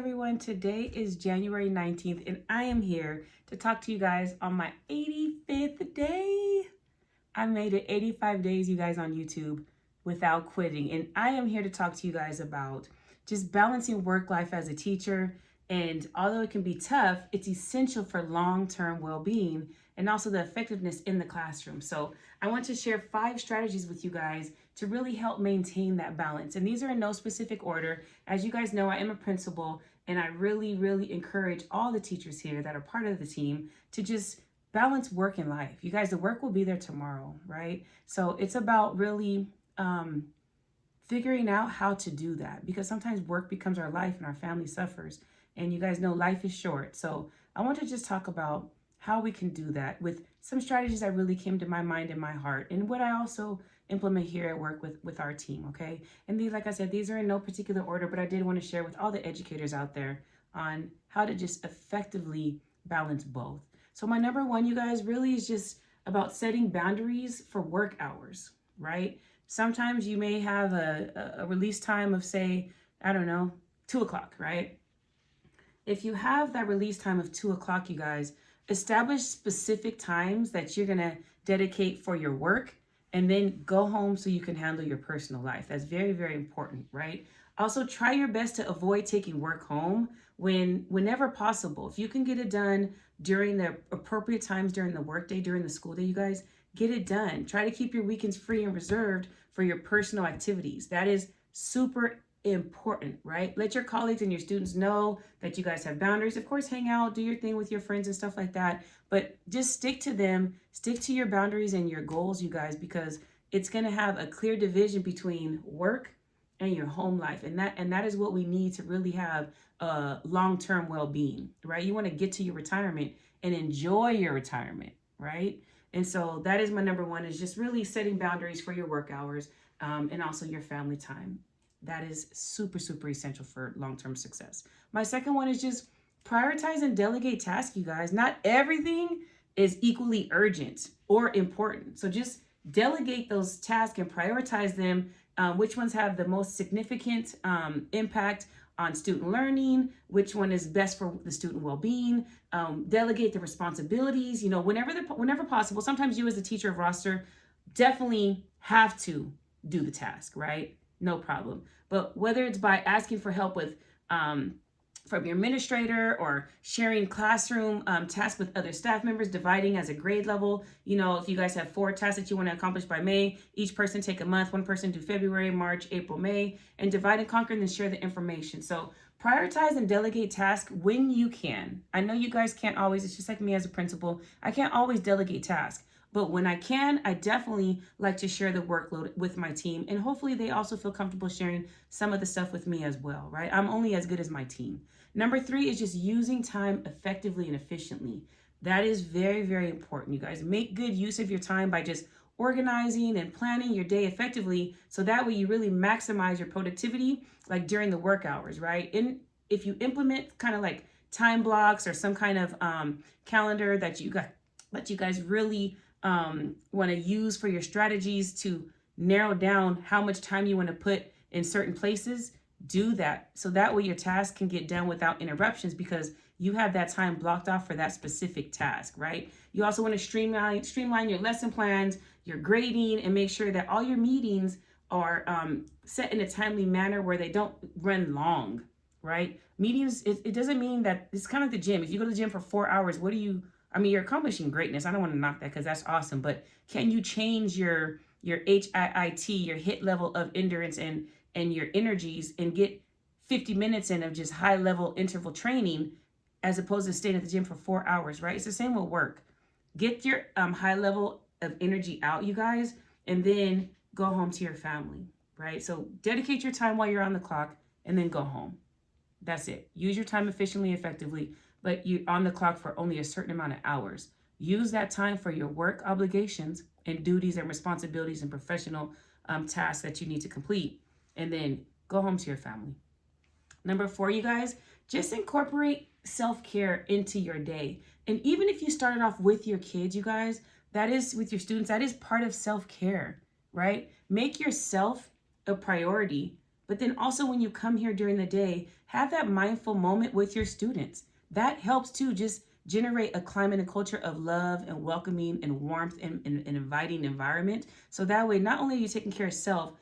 everyone. Today is January 19th, and I am here to talk to you guys on my 85th day. I made it 85 days, you guys, on YouTube without quitting. And I am here to talk to you guys about just balancing work life as a teacher. And although it can be tough, it's essential for long-term well-being and also the effectiveness in the classroom. So I want to share 5 strategies with you guys to really help maintain that balance. And these are in no specific order. As you guys know, I am a principal, and I really encourage all the teachers here that are part of the team to just balance work and life. You guys, the work will be there tomorrow, right? So it's about really figuring out how to do that, because sometimes work becomes our life and our family suffers. And you guys know life is short. So I want to just talk about how we can do that with some strategies that really came to my mind and my heart, and what I also implement here at work with our team, okay? And these, like I said, these are in no particular order, but I did want to share with all the educators out there on how to just effectively balance both. So my number one, you guys, really is just about setting boundaries for work hours, right? Sometimes you may have a release time of, say, I don't know, 2 o'clock, right? If you have that release time of 2 o'clock, you guys, establish specific times that you're going to dedicate for your work, and then go home so you can handle your personal life. That's very important, right? Also, try your best to avoid taking work home whenever possible. If you can get it done during the appropriate times during the workday, during the school day, you guys, get it done. Try to keep your weekends free and reserved for your personal activities. That is super important, right? Let your colleagues and your students know that you guys have boundaries. Of course, hang out, do your thing with your friends and stuff like that, but just stick to them, stick to your boundaries and your goals, you guys, because it's going to have a clear division between work and your home life. And that is what we need to really have long-term well-being, right? You want to get to your retirement and enjoy your retirement, right? And so that is my number one, is just really setting boundaries for your work hours and also your family time. That is super essential for long-term success. My second one is just prioritize and delegate tasks, you guys. Not everything is equally urgent or important. So just delegate those tasks and prioritize them. Which ones have the most significant impact on student learning, which one is best for the student well-being. Delegate the responsibilities, whenever possible. Sometimes you as a teacher of roster definitely have to do the task, right? No problem. But whether it's by asking for help with from your administrator, or sharing classroom tasks with other staff members, dividing as a grade level. If you guys have 4 tasks that you want to accomplish by May, each person take a month, one person do February, March, April, May, and divide and conquer, and then share the information. So prioritize and delegate tasks when you can. I know you guys can't always, it's just like me as a principal. I can't always delegate tasks. But when I can, I definitely like to share the workload with my team. And hopefully they also feel comfortable sharing some of the stuff with me as well, right? I'm only as good as my team. Number 3 is just using time effectively and efficiently. That is very important, you guys. Make good use of your time by just organizing and planning your day effectively, so that way you really maximize your productivity, like during the work hours, right? And if you implement kind of like time blocks or some kind of calendar that you guys really want to use for your strategies to narrow down how much time you want to put in certain places, do that. So that way your task can get done without interruptions, because you have that time blocked off for that specific task, right? You also want to streamline your lesson plans, your grading, and make sure that all your meetings are set in a timely manner where they don't run long, right? Meetings, it doesn't mean that, it's kind of like the gym. If you go to the gym for 4 hours, you're accomplishing greatness. I don't want to knock that, because that's awesome. But can you change your HIIT, your hit level of endurance and your energies, and get 50 minutes in of just high level interval training, as opposed to staying at the gym for 4 hours, right? It's the same with work. Get your high level of energy out, you guys, and then go home to your family, right? So dedicate your time while you're on the clock, and then go home. That's it. Use your time efficiently, effectively, but you're on the clock for only a certain amount of hours. Use that time for your work obligations and duties and responsibilities and professional tasks that you need to complete, and then go home to your family. Number 4, you guys, just incorporate self-care into your day. And even if you started off with your kids, you guys, that is with your students, that is part of self-care, right? Make yourself a priority, But then also when you come here during the day, have that mindful moment with your students. That helps too, just generate a climate and culture of love and welcoming and warmth and inviting environment. So that way, not only are you taking care of self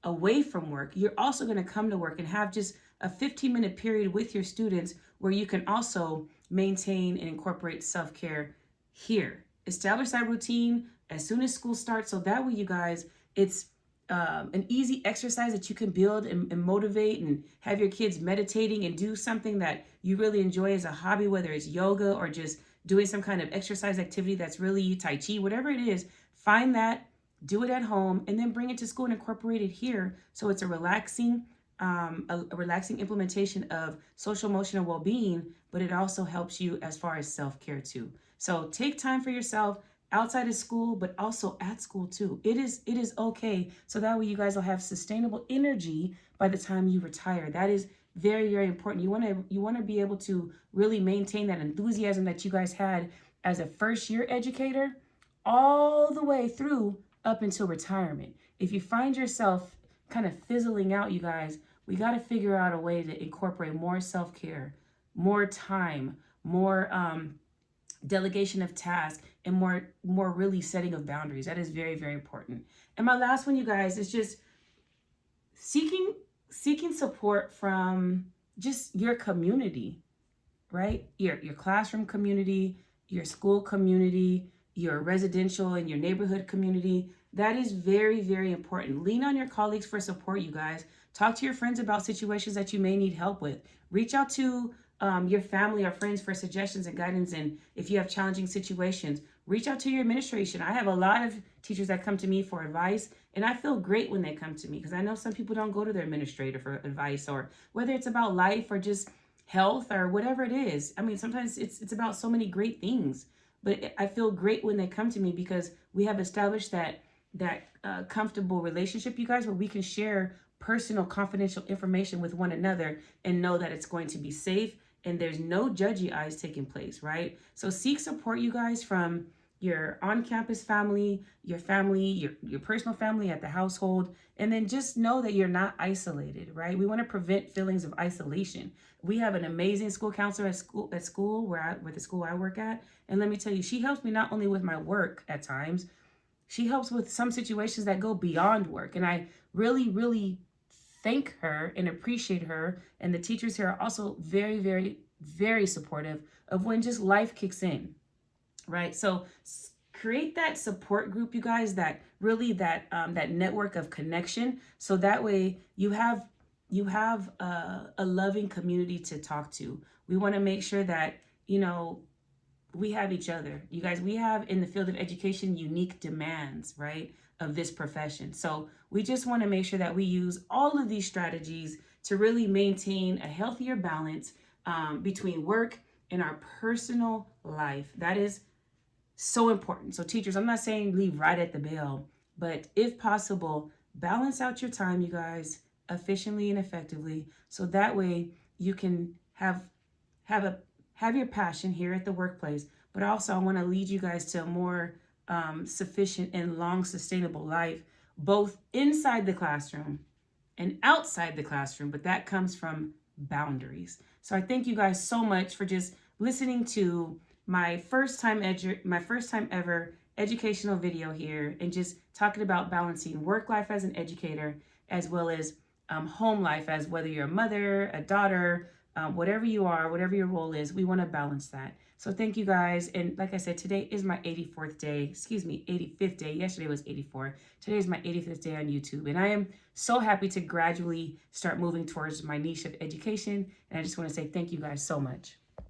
away from work, you're also going to come to work and have just a 15-minute period with your students where you can also maintain and incorporate self-care here. Establish that routine as soon as school starts, so that way you guys, it's an easy exercise that you can build and motivate and have your kids meditating and do something that you really enjoy as a hobby, whether it's yoga or just doing some kind of exercise activity that's really Tai Chi, whatever it is. Find that, do it at home, and then bring it to school and incorporate it here. So it's a relaxing implementation of social emotional well-being, but it also helps you as far as self-care too. So take time for yourself outside of school, but also at school too. It is okay. So that way you guys will have sustainable energy by the time you retire. That is very, very important. You want to be able to really maintain that enthusiasm that you guys had as a first year educator all the way through up until retirement. If you find yourself kind of fizzling out, you guys, we got to figure out a way to incorporate more self-care, more time, more delegation of tasks, and more really setting of boundaries. That is very, very important. And my last one, you guys, is just seeking support from just your community, right? Your classroom community, your school community, your residential and your neighborhood community. That is very, very important. Lean on your colleagues for support, you guys. Talk to your friends about situations that you may need help with. Reach out to your family or friends for suggestions and guidance. And if you have challenging situations, reach out to your administration. I have a lot of teachers that come to me for advice, and I feel great when they come to me because I know some people don't go to their administrator for advice, or whether it's about life or just health or whatever it is. I mean, sometimes it's about so many great things, but I feel great when they come to me because we have established that comfortable relationship, you guys, where we can share personal, confidential information with one another and know that it's going to be safe and there's no judgy eyes taking place, right? So seek support, you guys, from your on-campus family, your personal family at the household, and then just know that you're not isolated, right? We want to prevent feelings of isolation. We have an amazing school counselor at school where the school I work at, and let me tell you, she helps me not only with my work at times, she helps with some situations that go beyond work, and I really, really thank her and appreciate her. And the teachers here are also very, very, very supportive of when just life kicks in, right? So create that support group, you guys, that really that network of connection. So that way you have a loving community to talk to. We want to make sure that, we have each other. You guys, we have in the field of education unique demands, right, of this profession. So we just want to make sure that we use all of these strategies to really maintain a healthier balance between work and our personal life. That is so important. So teachers, I'm not saying leave right at the bell, but if possible, balance out your time, you guys, efficiently and effectively. So that way you can have your passion here at the workplace, but also I want to lead you guys to a more sufficient and long sustainable life, both inside the classroom and outside the classroom, but that comes from boundaries. So I thank you guys so much for just listening to my first time ever educational video here, and just talking about balancing work life as an educator as well as home life, as whether you're a mother, a daughter, whatever you are, whatever your role is, we want to balance that. So thank you guys. And like I said, today is my 85th day. Yesterday was 84. Today is my 85th day on YouTube. And I am so happy to gradually start moving towards my niche of education. And I just want to say thank you guys so much.